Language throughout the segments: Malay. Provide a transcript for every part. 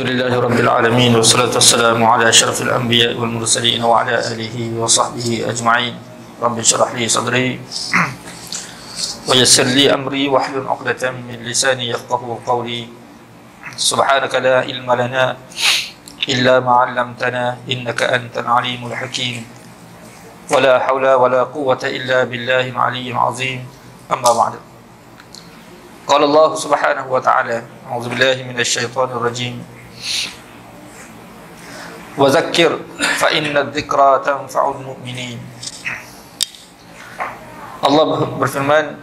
Alhamdulillahi Rabbil Alamin. Wassalatu wassalamu ala asyrafil anbiya wal mursalin wa ala alihi wa sahbihi ajma'in. Rabbi syrah li sadri wa yassir li amri wahlul 'uqdatam min lisani yafqahu qawli. Subhanaka la ilma lana illa ma 'allamtana innaka antal alimul hakim. Wa la hawla wa la quwwata illa billahil aliyyil 'azim. Amma ba'du. Qala Allah subhanahu wa ta'ala, a'udzu billahi minasy syaithanir rajim. Wa zakkir fa inna dzikra tanfa'ul mu'minin. Allah berfirman,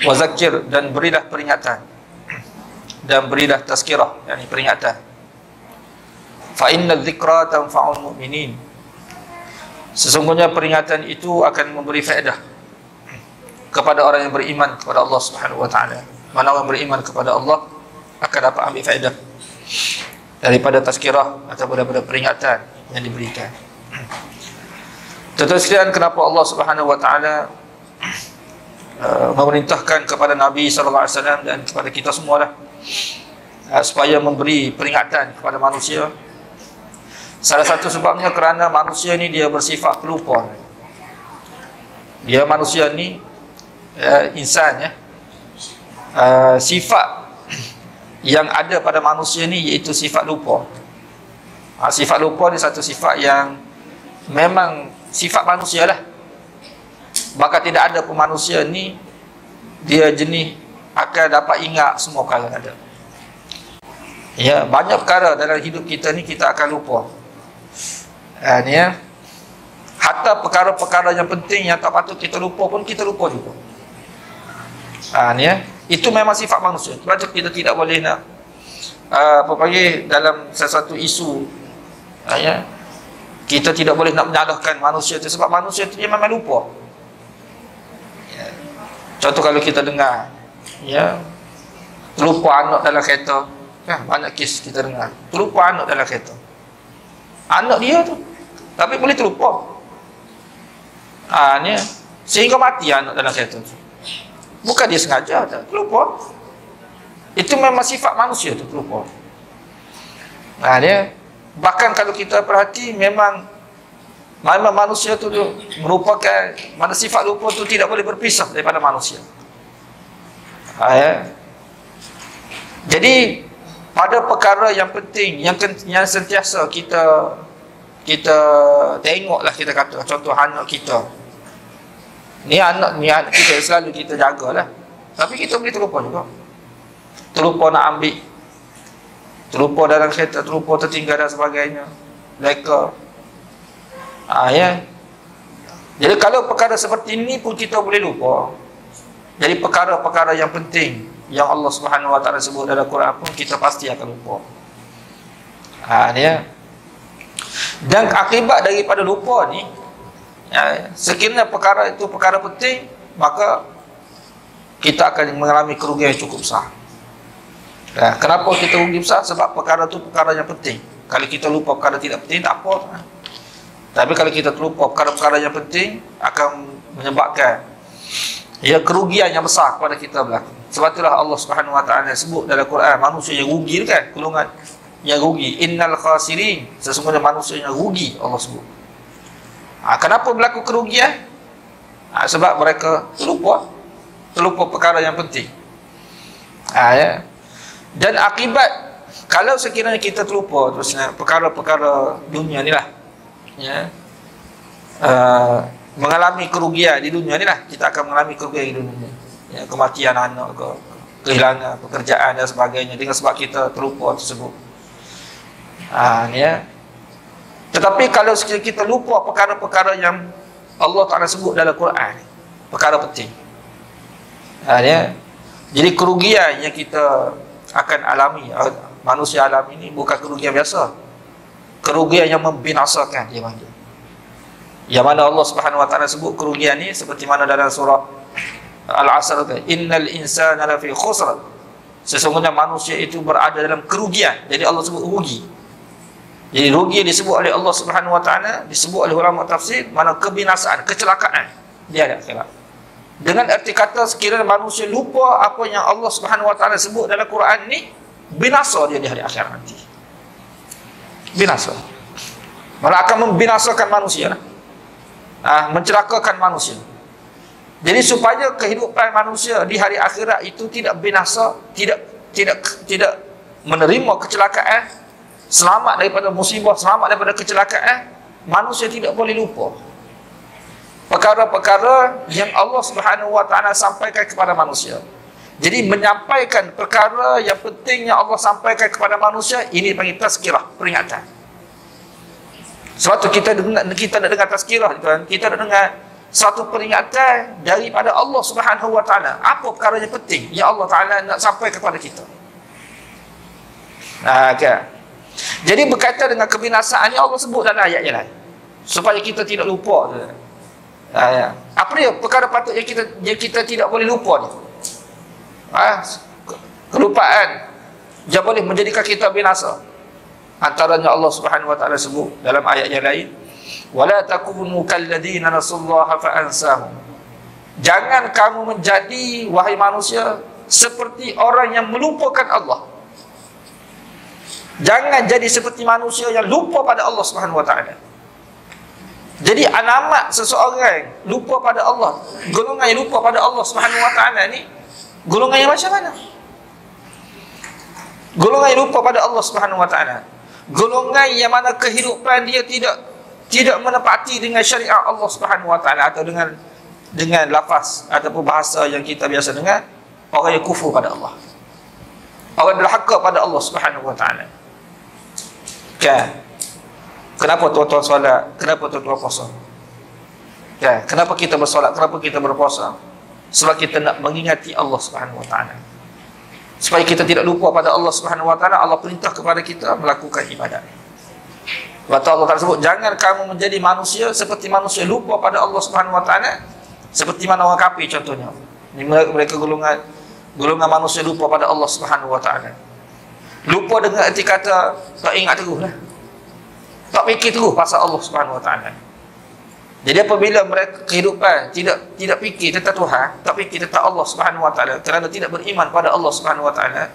wa zakkir, dan berilah peringatan, dan berilah tazkirah, yakni peringatan. Fa inna dzikra tanfa'ul mu'minin. Sesungguhnya peringatan itu akan memberi faedah kepada orang yang beriman kepada Allah Subhanahu wa taala. Mana orang beriman kepada Allah akan dapat ambil faedah daripada tazkirah atau daripada peringatan yang diberikan. Tuan-tuan sekalian, kenapa Allah Subhanahu wa taala memerintahkan kepada Nabi sallallahu alaihi wasallam dan kepada kita semualah supaya memberi peringatan kepada manusia? Salah satu sebabnya kerana manusia ni dia bersifat pelupa. Dia manusia ni insan, sifat yang ada pada manusia ni iaitu sifat lupa. Sifat lupa ni satu sifat yang memang sifat manusia lah. Maka tidak ada pun manusia ni dia jenis akan dapat ingat semua perkara yang ada. Ya, banyak perkara dalam hidup kita ni kita akan lupa. Hatta perkara-perkara yang penting yang tak patut kita lupa pun kita lupa juga. Itu memang sifat manusia. Sebab tu kita tidak boleh nak dalam sesuatu isu, kita tidak boleh nak menyalahkan manusia itu, sebab manusia itu dia memang lupa. Contoh kalau kita dengar, terlupa anak dalam kereta, banyak kes kita dengar, terlupa anak dalam kereta. Anak dia tu, tapi boleh terlupa. Sehingga mati anak dalam kereta tu. Bukan dia sengaja, tak, terlupa. Itu memang sifat manusia tu, terlupa. Bahkan kalau kita perhati, memang manusia tu merupakan, mana sifat lupa tu tidak boleh berpisah daripada manusia. Jadi pada perkara yang penting, yang sentiasa kita tengoklah, kita kata contoh anak kita. Ni anak kita selalu kita jagalah. Tapi kita boleh terlupa juga. Terlupa nak ambil, terlupa dalam kereta, terlupa tertinggal dan sebagainya. Leka. Jadi kalau perkara seperti ini pun kita boleh lupa. Jadi perkara-perkara yang penting yang Allah Subhanahu wa taala sebut dalam Quran pun kita pasti akan lupa. Dan akibat daripada lupa ni, sekiranya perkara itu perkara penting, maka kita akan mengalami kerugian yang cukup besar. Kenapa kita rugi besar? Sebab perkara itu perkara yang penting. Kalau kita lupa perkara tidak penting, tak apa. Tapi kalau kita terlupa perkara-perkara yang penting, akan menyebabkan kerugian yang besar kepada kita berlaku. Sebab itulah Allah Subhanahu wa taala sebut dalam Quran, manusia yang rugi kan, golongan yang rugi. Innal khasirin, sesungguhnya manusia yang rugi, Allah sebut. Kenapa berlaku kerugian? Sebab mereka terlupa perkara yang penting. Dan akibat kalau sekiranya kita terlupa terusnya perkara-perkara dunia ni lah, mengalami kerugian di dunia ni lah, kita akan mengalami kerugian di dunia. Kematian anak, kehilangan pekerjaan dan sebagainya, dengan sebab kita terlupa tersebut. Tetapi kalau kita lupa perkara-perkara yang Allah Ta'ala sebut dalam Quran, perkara penting, jadi kerugian yang kita akan alami, manusia alami ini bukan kerugian biasa, kerugian yang membinasakan dia panggil. Yang mana Allah Subhanahu wa taala sebut kerugian ni seperti mana dalam surah Al-Asr, innal insana lafi khusr, sesungguhnya manusia itu berada dalam kerugian. Jadi Allah sebut rugi. Jadi rugi disebut oleh Allah Subhanahu wa taala, disebut oleh ulama tafsir, mana kebinasaan, kecelakaan dia ada akhirat. Dengan erti kata sekiranya manusia lupa apa yang Allah Subhanahu wa taala sebut dalam Quran ni, binasa dia di hari akhir nanti. Binasa. Malah akan membinasakan manusia, mencelakakan manusia. Jadi supaya kehidupan manusia di hari akhirat itu tidak binasa, tidak menerima kecelakaan, selamat daripada musibah, selamat daripada kecelakaan, manusia tidak boleh lupa perkara-perkara yang Allah Subhanahu wa taala sampaikan kepada manusia. Jadi menyampaikan perkara yang penting yang Allah sampaikan kepada manusia, ini panggil tazkirah, peringatan. Sebab tu kita nak dengar tazkirah, tuan, kita nak dengar satu peringatan daripada Allah Subhanahu wa taala. Apa perkara yang penting yang Allah taala nak sampaikan kepada kita. Kan? Jadi berkaitan dengan kebinasaan yang Allah sebut dalam ayat yang lain, supaya kita tidak lupa. Apa dia perkara patut yang kita tidak boleh lupa ni? Kelupaan yang boleh menjadikan kita binasa. Antaranya Allah Subhanahu wa taala sebut dalam ayat yang lain, wala takunu kalladzina nasullaha fa ansahum. Jangan kamu menjadi, wahai manusia, seperti orang yang melupakan Allah. Jangan jadi seperti manusia yang lupa pada Allah Subhanahu wa taala. Jadi alamat seseorang lupa pada Allah, golongan yang lupa pada Allah Subhanahu wa taala ni, golongan yang macam mana? Golongan yang lupa pada Allah Subhanahu wa taala, golongan yang mana kehidupan dia tidak menepati dengan syariat Allah Subhanahu wa taala, atau dengan lafaz ataupun bahasa yang kita biasa dengar, orang yang kufur pada Allah, orang durhaka pada Allah Subhanahu wa taala. Kan? Kenapa tuan-tuan solat? Kenapa tuan-tuan puasa? Ya, kenapa kita bersolat? Kenapa kita berpuasa? Sebab kita nak mengingati Allah Subhanahu wa taala. Supaya kita tidak lupa pada Allah Subhanahu wa taala, Allah perintah kepada kita melakukan ibadat. Sebab Allah Taala sebut, jangan kamu menjadi manusia seperti manusia lupa pada Allah Subhanahu wa taala, seperti mana orang kafir contohnya. Mereka golongan manusia lupa pada Allah Subhanahu wa taala. Lupa dengan erti kata tak ingat teruslah, tak fikir terus pasal Allah Subhanahu wa taala. Jadi apabila mereka kehidupan tidak fikir tentang Tuhan, tak fikir tentang Allah Subhanahu wa taala, kerana tidak beriman pada Allah Subhanahu wa taala,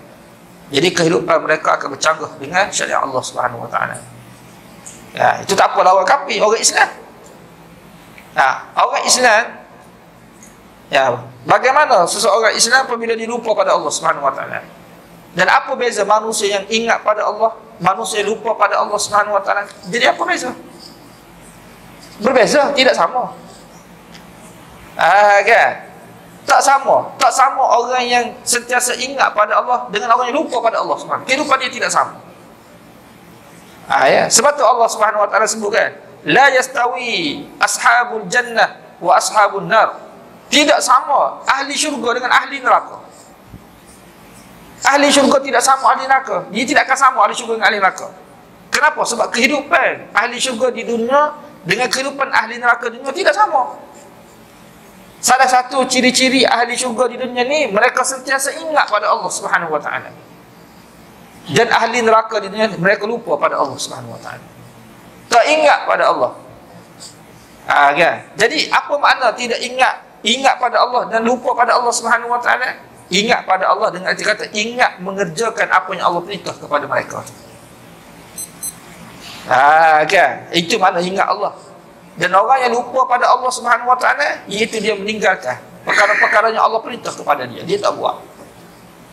jadi kehidupan mereka akan bercanggah dengan syariat Allah Subhanahu wa taala. Ya, itu tak apa lawan kafir, orang Islam. Orang Islam, ya, bagaimana seseorang Islam apabila dia lupa pada Allah Subhanahu wa taala? Dan apa beza manusia yang ingat pada Allah, manusia yang lupa pada Allah Subhanahu wa taala? Jadi apa beza? Berbeza, tidak sama. Kan? Tak sama orang yang sentiasa ingat pada Allah dengan orang yang lupa pada Allah Subhanahu. Kehidupan dia tidak sama. Ya. Sebab tu Allah Subhanahu wa taala sebutkan, la yastawi ashabul jannah wa ashabun nar. Tidak sama ahli syurga dengan ahli neraka. Ahli syurga tidak sama ahli neraka. Dia tidak akan sama ahli syurga dengan ahli neraka. Kenapa? Sebab kehidupan ahli syurga di dunia dengan kehidupan ahli neraka di dunia tidak sama. Salah satu ciri-ciri ahli syurga di dunia ni, mereka sentiasa ingat pada Allah Subhanahu wa taala. Dan ahli neraka di dunia, mereka lupa pada Allah Subhanahu wa taala. Tak ingat pada Allah. Kan? Jadi apa makna tidak ingat pada Allah dan lupa pada Allah Subhanahu wa taala? Ingat pada Allah dengan arti kata ingat mengerjakan apa yang Allah perintah kepada mereka. Kan? Itu makna ingat Allah. Dan orang yang lupa pada Allah Subhanahu wa taala, iaitu dia meninggalkan perkara-perkara yang Allah perintah kepada dia, dia tak buat.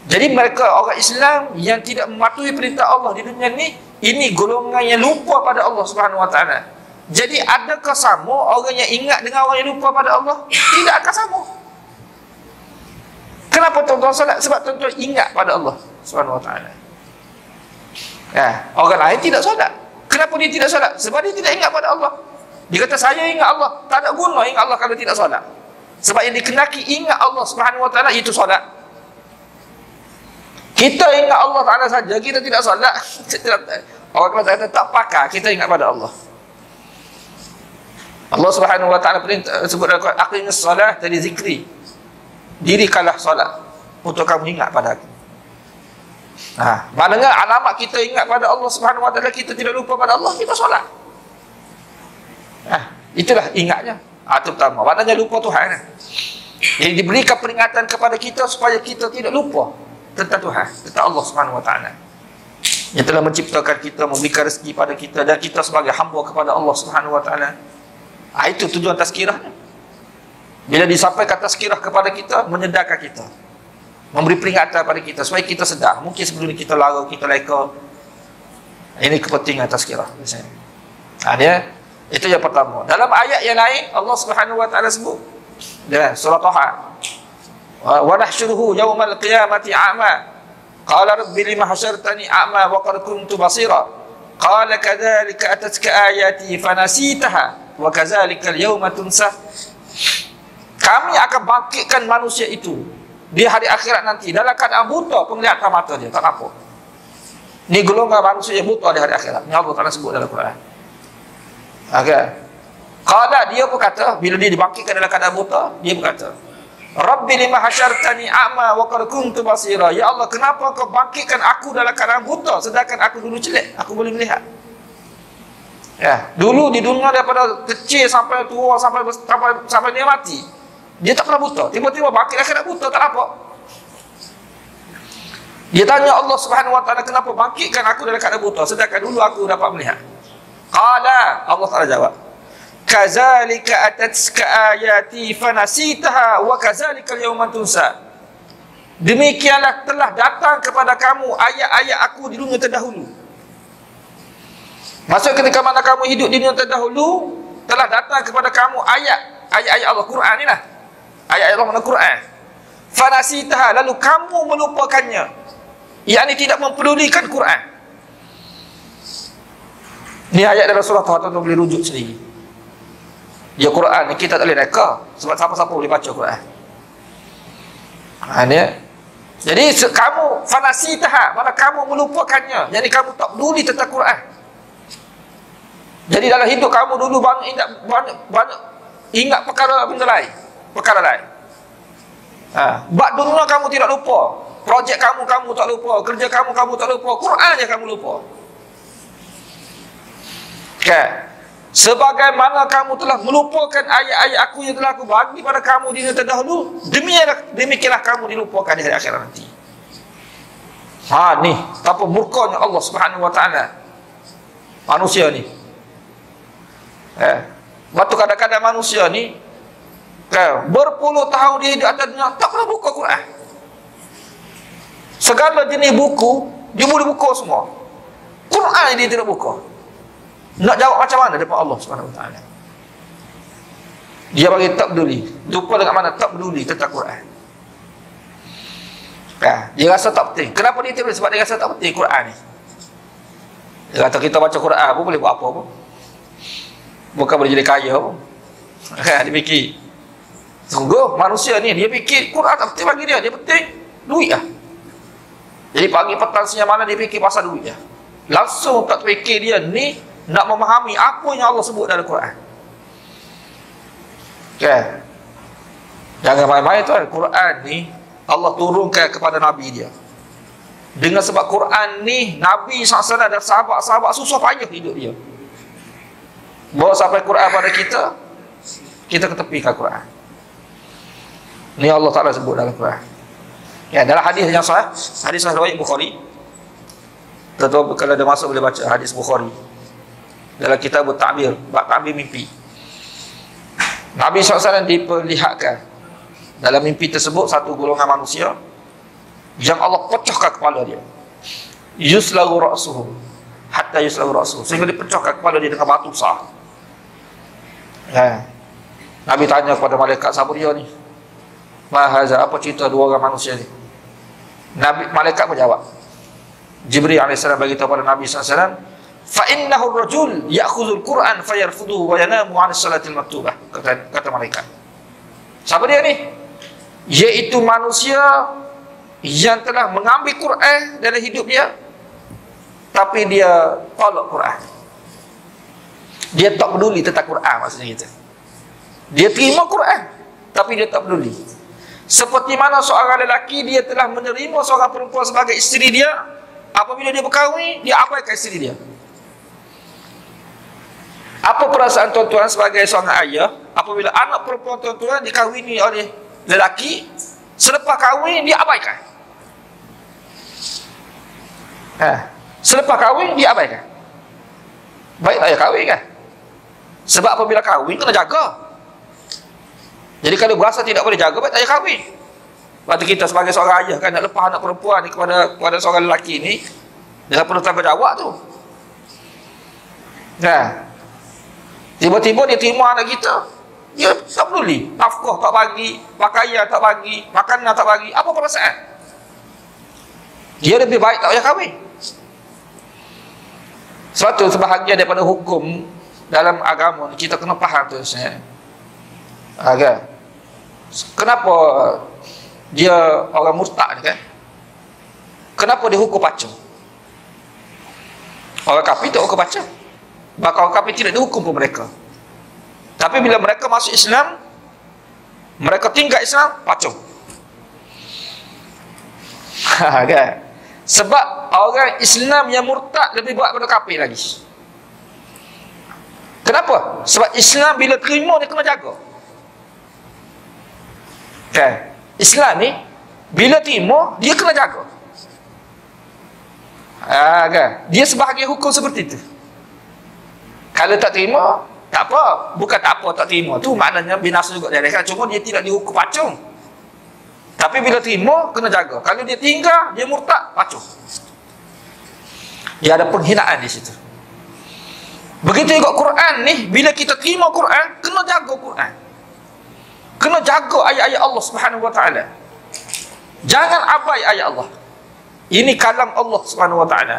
Jadi mereka orang Islam yang tidak mematuhi perintah Allah di dunia ni, ini golongan yang lupa pada Allah Subhanahu wa taala. Jadi adakah sama orang yang ingat dengan orang yang lupa pada Allah? Tidak akan sama. Kenapa tuan-tuan solat? Sebab tuan-tuan ingat pada Allah Subhanahu wa taala. Orang lain tidak solat. Kenapa dia tidak solat? Sebab dia tidak ingat pada Allah. Dia kata saya ingat Allah. Tak ada guna ingat Allah kalau tidak solat. Sebab yang dikenaki ingat Allah Subhanahu wa taala itu solat. Kita ingat Allah Taala saja, kita tidak solat. Orang kata tak pakar kita ingat pada Allah. Allah Subhanahu wa taala perintah sebut dalam Al-Quran, aqimis solah dari zikri. Dirikanlah solat untuk kamu ingat pada aku. Maknanya alamat kita ingat pada Allah Subhanahu wa taala, kita tidak lupa pada Allah, kita solat. Itulah ingatnya. Itu pertama. Maknanya lupa Tuhan. Jadi diberikan peringatan kepada kita supaya kita tidak lupa tentang Tuhan, tentang Allah Subhanahu Wa Taala yang telah menciptakan kita, memberikan rezeki pada kita, dan kita sebagai hamba kepada Allah Subhanahu Wa Taala. Itu tujuan tazkirahnya. Bila disampaikan tazkirah kepada kita, menyedarkan kita, memberi peringatan pada kita supaya kita sedar. Mungkin sebelum ni kita lara, kita leka. Ini kepentingan tazkirah. Dia itu yang pertama. Dalam ayat yang lain Allah Subhanahu Wa Taala sebut dalam surah Taha, wa nahsyuruhu yaumal qiyamati a'ma qala rabbi lima hasyartani a'ma wa qad kuntu basira qala kadzalika atatka ayati fanasitaha wa kadzalika al-yawma tunsa. Kami akan bangkitkan manusia itu di hari akhirat nanti dalam keadaan buta penglihatan mata dia, tak nampak. Ni golongan manusia yang buta di hari akhirat. Ni Allah Taala sebut dalam Quran. Okey. Qala, dia berkata, bila dia dibangkitkan dalam keadaan buta, dia berkata, Rabbi lima hasyartani a'ma wa qad kuntu basira. Ya Allah, kenapa kau bangkitkan aku dalam keadaan buta sedangkan aku dulu jelek, aku boleh melihat. Ya, dulu di dunia daripada kecil sampai tua sampai dia mati, dia tak pernah buta. Tiba-tiba bangkit akhirat buta, tak apa. Dia tanya Allah Subhanahu Wa Taala, kenapa bangkitkan aku dalam keadaan buta sedangkan dulu aku dapat melihat? Qala, Allah Taala jawab, kazalika atatka ayati fanasitaha wa kazalika al-yawma tunsa. Demikianlah telah datang kepada kamu ayat-ayat aku di dunia terdahulu. Maksud ketika mana kamu hidup di dunia terdahulu, telah datang kepada kamu ayat-ayat Allah, Quran ni lah. Ayat-ayat Allah mana Quran. Fanasitaha, lalu kamu melupakannya. Yakni tidak mempedulikan Quran. Ni ayat dalam surah Taha, tuan boleh rujuk sendiri. Ya, Quran ni kita tak boleh reka sebab siapa-siapa boleh baca Quran. Jadi kamu fanasitaha, mana kamu melupakannya. Jadi kamu tak peduli tentang Quran. Jadi dalam hidup kamu dulu banyak ingat perkara benda lain, perkara lain. Bab dunia kamu tidak lupa, projek kamu tak lupa, kerja kamu tak lupa, Quran je kamu lupa. Kan? Sebagaimana kamu telah melupakan ayat-ayat aku yang telah aku bagi pada kamu di dunia terdahulu, demikianlah kamu dilupakan di hari akhirat nanti. Ni tanpa murkanya Allah Subhanahu Wa Taala manusia ni. Waktu kadang-kadang manusia ni berpuluh tahun dia hidup atas dunia, tak pernah buka Quran. Segala jenis buku dia boleh buka semua, Quran dia tidak buka. Nak jawab macam mana depan Allah Subhanahu Wa Taala? Dia bagi tak peduli. Lupa dengan mana tak peduli tentang Quran. Dia rasa tak penting. Kenapa dia tidak? Sebab dia rasa tak penting Quran ni. Dia kata kita baca Quran pun boleh buat apa pun, bukan boleh jadi kaya pun. Dia fikir, sungguh manusia ni, dia fikir Quran tak penting bagi dia. Dia penting duit lah. Jadi pagi petang siang malam dia fikir pasal duit lah. Langsung tak fikir dia ni nak memahami apa yang Allah sebut dalam Quran. Jangan main-main tuan. Quran ni Allah turunkan kepada Nabi dia. Dengan sebab Quran ni Nabi SAW dan sahabat-sahabat susah payah hidup dia. Bawa sampai Quran pada kita ketepikan Quran. Ni Allah Ta'ala sebut dalam Quran. Dalam hadis yang sahih, hadis riwayat Bukhari. Tentu kalau ada masuk boleh baca hadis Bukhari dalam kitab Ta'bir, bab ta'bir mimpi. Nabi SAW diperlihatkan dalam mimpi tersebut satu golongan manusia yang Allah pecahkan kepala dia. Yuslagu ra'suhu hatta yuslagu ra'suhu, sehingga dipecahkan kepala dia dengan batu besar. Nabi tanya kepada malaikat, siapa dia ni? Mahaza, apa cerita dua orang manusia ni? Malaikat menjawab, Jibril AS bagi tahu pada Nabi SAW, fa innahu ar-rajul ya'khudhul Quran fayarfuduhu wa yanamu 'an salatil maktubah. Kata malaikat, siapa dia ni? Iaitu manusia yang telah mengambil Quran dalam hidup dia, tapi dia tolak Quran. Dia tak peduli tentang Quran, maksudnya gitu. Dia terima Quran tapi dia tak peduli. Seperti mana seorang lelaki dia telah menerima seorang perempuan sebagai isteri dia, apabila dia berkahwin dia abaikan isteri dia. Apa perasaan tuan-tuan sebagai seorang ayah apabila anak perempuan tuan-tuan dikahwini oleh lelaki, selepas kahwin dia abaikan? Selepas kahwin dia abaikan. Baik tak payah kahwin kan? Sebab apabila kahwin kena jaga. Jadi kalau berasa tidak boleh jaga, baik tak payah kahwin. Waktu kita sebagai seorang ayah kan nak lepas anak perempuan ni kepada seorang lelaki ni dengan penuh tanggungjawab tu. Tiba-tiba dia terima anak kita, dia tak peduli, nafkah tak bagi, pakaian tak bagi, makanan tak bagi, apa perasaan? Dia lebih baik tak payah kahwin. Sebab tu sebahagian daripada hukum dalam agama kita kena faham tu kan? Kenapa dia orang murtad ni kan? Kenapa dia hukum pacung? Orang kafir tak hukum pacung. Bahkan orang kafir tidak dihukum pun mereka. Tapi bila mereka masuk Islam, mereka tinggal Islam, pacung. Kan? Sebab orang Islam yang murtad lebih berat daripada kafir lagi. Kenapa? Sebab Islam bila terima dia kena jaga. Kan? Islam ni bila terima dia kena jaga. Kan? Dia sebahagian hukum seperti itu. Kalau tak terima, tak apa. Bukan tak apa tak terima. Tu maknanya binasa juga dia. Cuma dia tidak dihukum pacung. Tapi bila terima, kena jaga. Kalau dia tinggal, dia murtad, pacung. Dia ada penghinaan di situ. Begitu juga Quran ni, bila kita terima Quran, kena jaga Quran. Kena jaga ayat-ayat Allah Subhanahu Wa Taala. Jangan abai ayat Allah. Ini kalam Allah Subhanahu Wa Taala.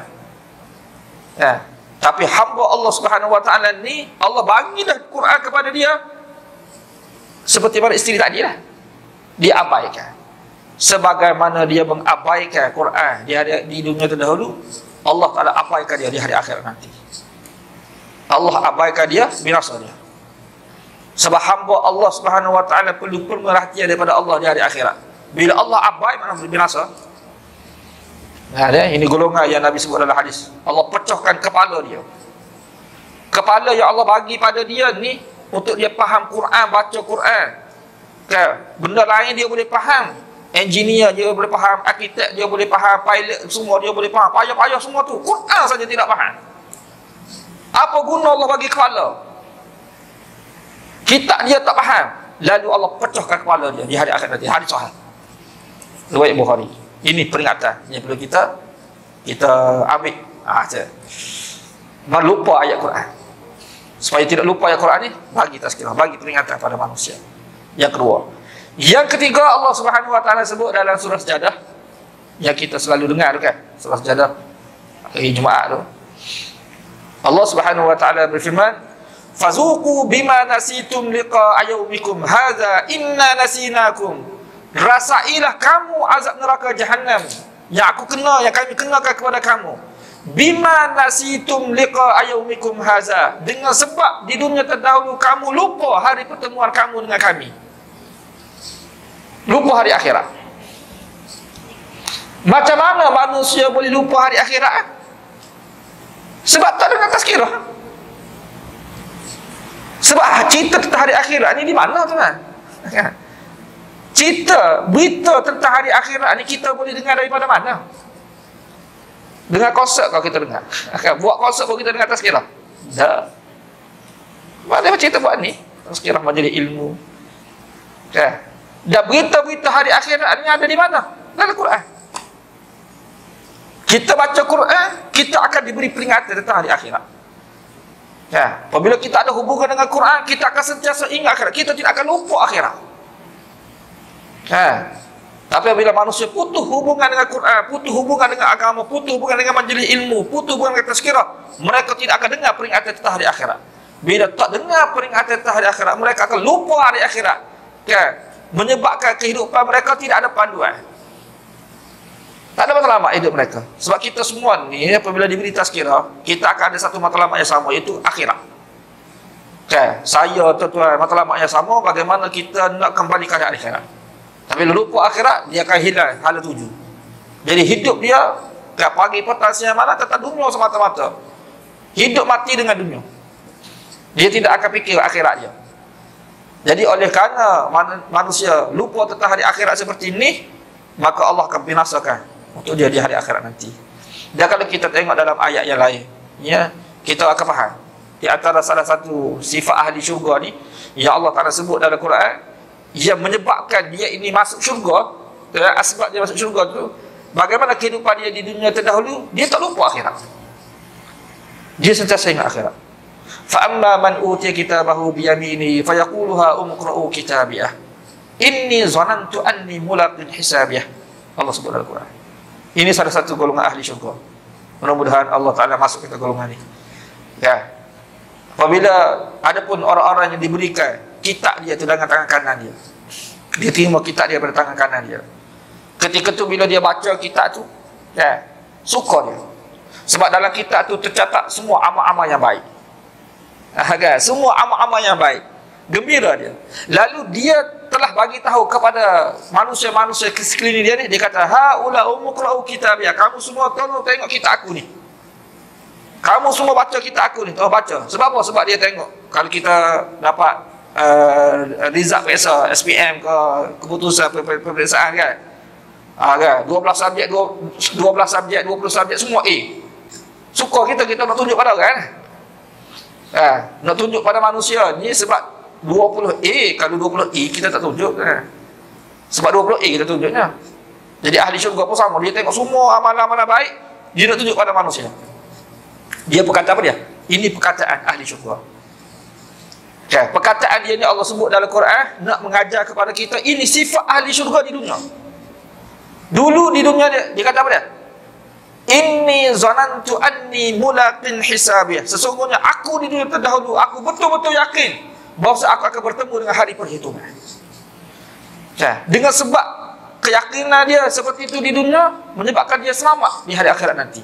Tapi hamba Allah Subhanahu Wa Taala ni, Allah bagi dah Quran kepada dia seperti mana isteri tadi lah. Dia abaikan. Sebagaimana dia mengabaikan Quran di dunia terdahulu, Allah Ta'ala abaikan dia di hari akhirat nanti. Allah abaikan dia, binasa dia. Sebab hamba Allah Subhanahu Wa Taala perlu perhatian daripada Allah di hari akhirat. Bila Allah abai, mana binasa? Ini golongan yang Nabi sebut dalam hadis. Allah pecahkan kepala dia. Kepala yang Allah bagi pada dia ni untuk dia faham Quran, baca Quran. Benda lain dia boleh faham. Engineer dia boleh faham, arkitek dia boleh faham, pilot semua dia boleh faham. Payah-payah semua tu, Quran saja tidak faham. Apa guna Allah bagi kepala? Kitab dia tak faham. Lalu Allah pecahkan kepala dia di hari akhirat nanti. Hadis sahih. Riwayat Bukhari. Ini peringatan yang perlu kita ambil. Jangan lupa ayat Quran. Supaya tidak lupa ayat Quran ni, bagi tazkirah, bagi peringatan pada manusia. Yang kedua. Yang ketiga, Allah Subhanahu Wa Taala sebut dalam surah Sajadah yang kita selalu dengar kan, surah Sajadah hari Jumaat tu. Allah Subhanahu Wa Taala berfirman, "Fazuqu bima nasitum liqa'a yaumikum hadza inna nasinakum." Rasailah kamu azab neraka Jahannam yang kami kenakan kepada kamu. Bima nasitum liqa'a yaumikum hadza, dengan sebab di dunia terdahulu kamu lupa hari pertemuan kamu dengan kami. Lupa hari akhirat. Macam mana manusia boleh lupa hari akhirat? Sebab tak dengar tazkirah. Sebab cerita tentang hari akhirat ni di mana tuan? Berita tentang hari akhirat ni kita boleh dengar daripada mana? Dengar konsert kalau kita dengar. Buat konsert kalau kita dengar tazkirah. Tak. Mana cerita buat ni? Tazkirah majlis ilmu. Dan berita-berita hari akhirat ni ada di mana? Dalam Quran. Kita baca Quran, kita akan diberi peringatan tentang hari akhirat. Apabila kita ada hubungan dengan Quran, kita akan sentiasa ingat akhirat. Kita tidak akan lupa akhirat. Tapi apabila manusia putus hubungan dengan Quran, putus hubungan dengan agama, putus hubungan dengan majlis ilmu, putus hubungan dengan tazkirah, mereka tidak akan dengar peringatan tentang hari akhirat. Bila tak dengar peringatan tentang hari akhirat, mereka akan lupa hari akhirat. Menyebabkan kehidupan mereka tidak ada panduan. Tak ada matlamat hidup mereka. Sebab kita semua ni apabila diberi tazkirah, kita akan ada satu matlamat yang sama, iaitu akhirat. Saya tuan-tuan, matlamat yang sama, bagaimana kita nak kembali ke akhirat. Tapi lupa akhirat, dia akan hilang hala tuju. Jadi hidup dia pagi, petang, siang, malam tentang dunia semata-mata. Hidup mati dengan dunia. Dia tidak akan fikir akhirat dia. Jadi oleh kerana manusia lupa tentang hari akhirat seperti ini, maka Allah akan binasakan untuk dia di hari akhirat nanti. Dan kalau kita tengok dalam ayat yang lain, ya, kita akan faham. Di antara salah satu sifat ahli syurga ni yang Allah Ta'ala sebut dalam Quran, yang menyebabkan dia ini masuk syurga, sebab dia masuk syurga tu, bagaimana kehidupan dia di dunia terdahulu, dia tak lupa akhirat. Dia sentiasa ingat akhirat. Fa amma man utiya kitabahu bi yaminihi fayaquluha umqra'u kitabiyah inni zanantu anni mulaqin hisabiyah. Allah sebut dalam Quran. Ini salah satu golongan ahli syurga. Mudah-mudahan Allah Ta'ala masuk kita golongan ni. Ya. Apabila ada pun orang-orang yang diberikan kitab dia tu dengan tangan kanan dia, dia terima kitab dia pada tangan kanan dia. Ketika tu bila dia baca kitab tu, ya, suka dia. Sebab dalam kitab tu tercatat semua amal-amal yang baik. Kan? Semua amal-amal yang baik. Gembira dia. Lalu dia telah bagi tahu kepada manusia-manusia sekeliling dia ni, dia kata, haula umqra'u kitabiyah, kamu semua tolong tengok kitab aku ni. Kamu semua baca kitab aku ni. Tolong baca. Sebab apa? Sebab dia tengok kalau kita dapat result biasa SPM ke keputusan peperiksaan kan, kan 12 subjek 20 subjek semua A. Suka kita nak tunjuk pada kan, nak tunjuk pada manusia ni. Sebab 20 A, kalau 20 A kita tak tunjuk kan? Sebab 20 A kita tunjuknya. Jadi ahli syurga pun sama, dia tengok semua amalan-amalan baik, dia nak tunjuk pada manusia. Dia berkata apa dia? Ini perkataan ahli syurga. Okay. Perkataan dia ni Allah sebut dalam Quran nak mengajar kepada kita, ini sifat ahli syurga di dunia. Dulu di dunia dia kata apa dia? Inni zanantu anni mulaqin hisabiyah. Sesungguhnya aku di dunia terdahulu, aku betul-betul yakin bahawa aku akan bertemu dengan hari perhitungan. Okay. Dengan sebab keyakinan dia seperti itu di dunia, menyebabkan dia selamat di hari akhirat nanti.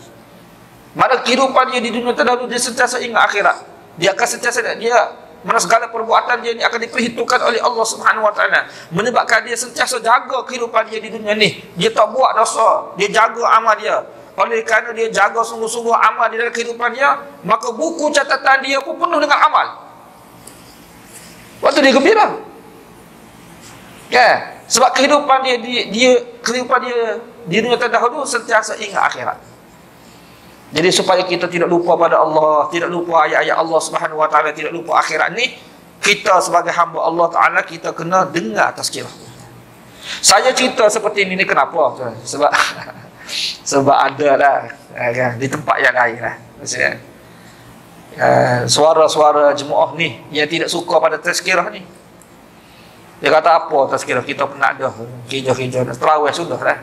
Mana kehidupan dia di dunia terdahulu, dia sentiasa ingat akhirat. Dia akan sentiasa, dia mana segala perbuatan dia ni akan diperhitungkan oleh Allah Subhanahu Wa Taala. Menyebabkan dia sentiasa jaga kehidupan dia di dunia ni. Dia tak buat dosa, dia jaga amal dia. Oleh kerana dia jaga sungguh-sungguh amal di dalam kehidupan dia, maka buku catatan dia pun penuh dengan amal. Waktu dia gembira. Ya, sebab kehidupan dia di dunia terdahulu sentiasa ingat akhirat. Jadi supaya kita tidak lupa pada Allah, tidak lupa ayat-ayat Allah Subhanahu Wa Taala, tidak lupa akhirat ni, kita sebagai hamba Allah Taala, kita kena dengar tazkirah. Saya cerita seperti ini kenapa? Sebab sebab ada lah kan, di tempat yang lain lah. Maksudnya suara-suara jemaah ni yang tidak suka pada tazkirah ni. Dia kata apa tazkirah, kita pernah dah kerja-kerja terawih sudah lah.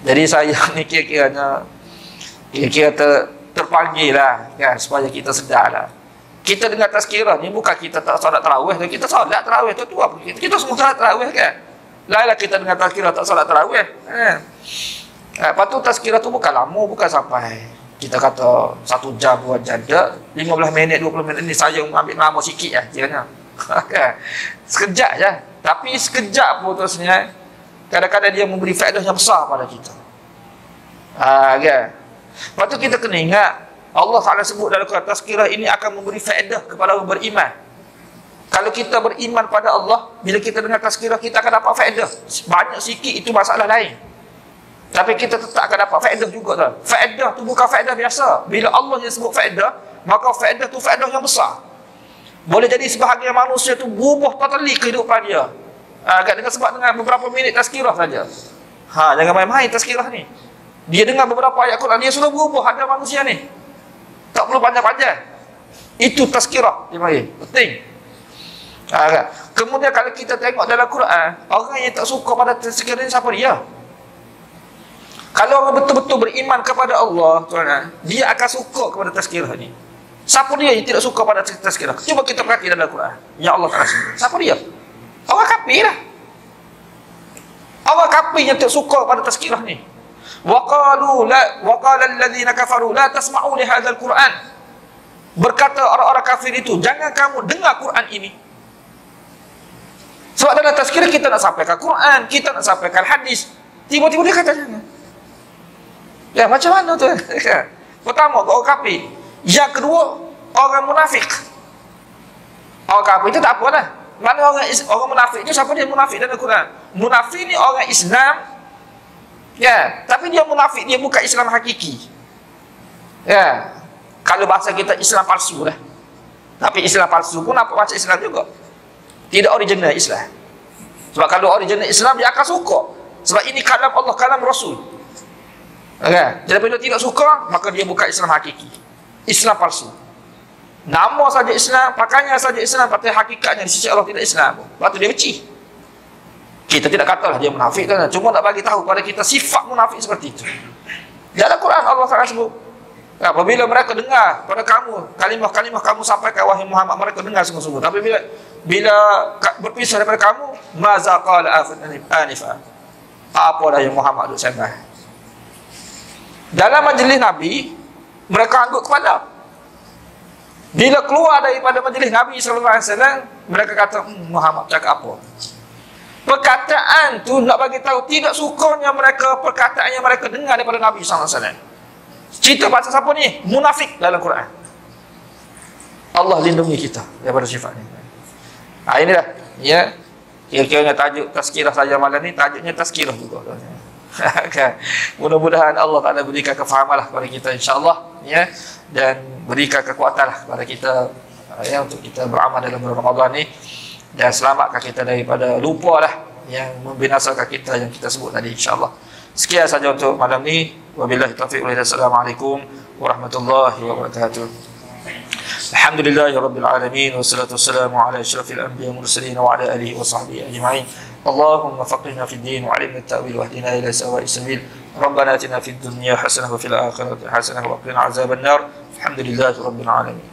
Jadi saya ni kira-kiranya terpanggil lah kan, supaya kita sedar lah. Kita dengar tazkirah ni bukan kita tak solat tarawih, kita solat tarawih tu apa? Kita semua solat tarawih kan. Lainlah kita dengar tazkirah tak solat tarawih kan. Lepas tu tazkirah tu bukan lama, bukan sampai kita kata 1 jam 2 jam, dia 15 minit 20 minit ni saya ambil nama sikit lah kiranya. Kan? Sekejap je. Tapi sekejap pun terusnya kadang-kadang dia memberi faedah yang besar pada kita. Kan? Lepas tu kita kena ingat Allah Ta'ala sebut dalam Quran, tazkirah ini akan memberi faedah kepada orang beriman. Kalau kita beriman pada Allah, bila kita dengar tazkirah, kita akan dapat faedah. Banyak sikit itu masalah lain, tapi kita tetap akan dapat faedah juga tu. Faedah tu bukan faedah biasa. Bila Allah yang sebut faedah, maka faedah tu faedah yang besar. Boleh jadi sebahagian manusia tu berubah totally kehidupan dia, dengan sebab dengan beberapa minit tazkirah saja. Jangan main-main tazkirah ni. Dia dengar beberapa ayat Quran, dia sudah berubah ada manusia ni. Tak perlu panjang-panjang. Itu tazkirah dia panggil. Penting. Kemudian kalau kita tengok dalam Quran, orang yang tak suka pada tazkirah ni siapa dia? Kalau orang betul-betul beriman kepada Allah, tuan, dia akan suka kepada tazkirah ni. Siapa dia yang tidak suka pada tazkirah? Cuba kita perhati dalam Quran. Ya Allah Ta'ala sebut. Siapa dia? Orang kafir lah. Orang kafir yang tak suka pada tazkirah ni. وَقَالُوا لَا وَقَالَ الَّذِينَ كَفَرُوا لَا تَسْمَعُوا لِهَذَا الْقُرْآنِ. Berkata orang-orang kafir itu, jangan kamu dengar Quran ini. Sebab dalam tazkirah kita nak sampaikan Quran, kita nak sampaikan hadis. Tiba-tiba dia kata jangan. Ya, macam mana tu? Pertama, orang kafir. Yang kedua, orang munafik. Orang kafir itu tak apalah. Mana orang munafik itu, siapa dia munafik dalam Quran? Munafik ni orang Islam Ya, tapi dia munafik, dia bukan Islam hakiki. Ya, kalau bahasa kita Islam palsu lah. Tapi Islam palsu pun apa bahasa Islam juga. Tidak original Islam. Sebab kalau original Islam dia akan suka. Sebab ini kalam Allah, kalam Rasul. Okay. Jadi bila tidak suka, maka dia bukan Islam hakiki. Islam palsu. Nama saja Islam, pakaiannya saja Islam, tapi hakikatnya di sisi Allah tidak Islam. Lepas tu dia benci. Kita tidak katalah dia munafik kan, cuma nak bagi tahu pada kita sifat munafik seperti itu. Dalam Quran Allah Taala sebut, apabila mereka dengar pada kamu kalimah-kalimah kamu sampaikan wahai Muhammad, mereka dengar sungguh-sungguh. Tapi bila berpisah daripada kamu, maza qala anifa. Apa dah yang Muhammad duk sembah. Dalam majlis Nabi, mereka angguk kepala. Bila keluar daripada majlis Nabi sallallahu alaihi wasallam, mereka kata, Muhammad cakap apa? Perkataan tu nak bagi tahu tidak sukanya mereka perkataan yang mereka dengar daripada Nabi sallallahu alaihi wasallam. Cerita pasal siapa ni? Munafik dalam Quran. Allah lindungi kita daripada sifat ni. Inilah ya. Kira-kiranya tajuk tazkirah saja malam ni, tajuknya tazkirah juga. Kan? Mudah-mudahan Allah Taala berikan kefahamanlah kepada kita insya-Allah ya, dan berikan kekuatanlah kepada kita ya untuk kita beramal dalam bulan Ramadan ni, dan selamatkan kita daripada lupa lah yang membinasakan kita yang kita sebut tadi insya-Allah. Sekian saja untuk malam ni. Wabillahi taufiq wal hidayah. Assalamualaikum warahmatullahi wabarakatuh. Alhamdulillahi rabbil alamin, wassalatu wassalamu ala asyrafil anbiya'i wal mursalin wa ala alihi wa sahbihi ajma'in. Allahumma faqihna fid din wa 'allimna at-ta'wil wa hdina ila sawa'is sabil. Rabbana atina fid dunya hasanah wa fil akhirati hasanah wa qina 'adzaban nar. Alhamdulillahi rabbil alamin.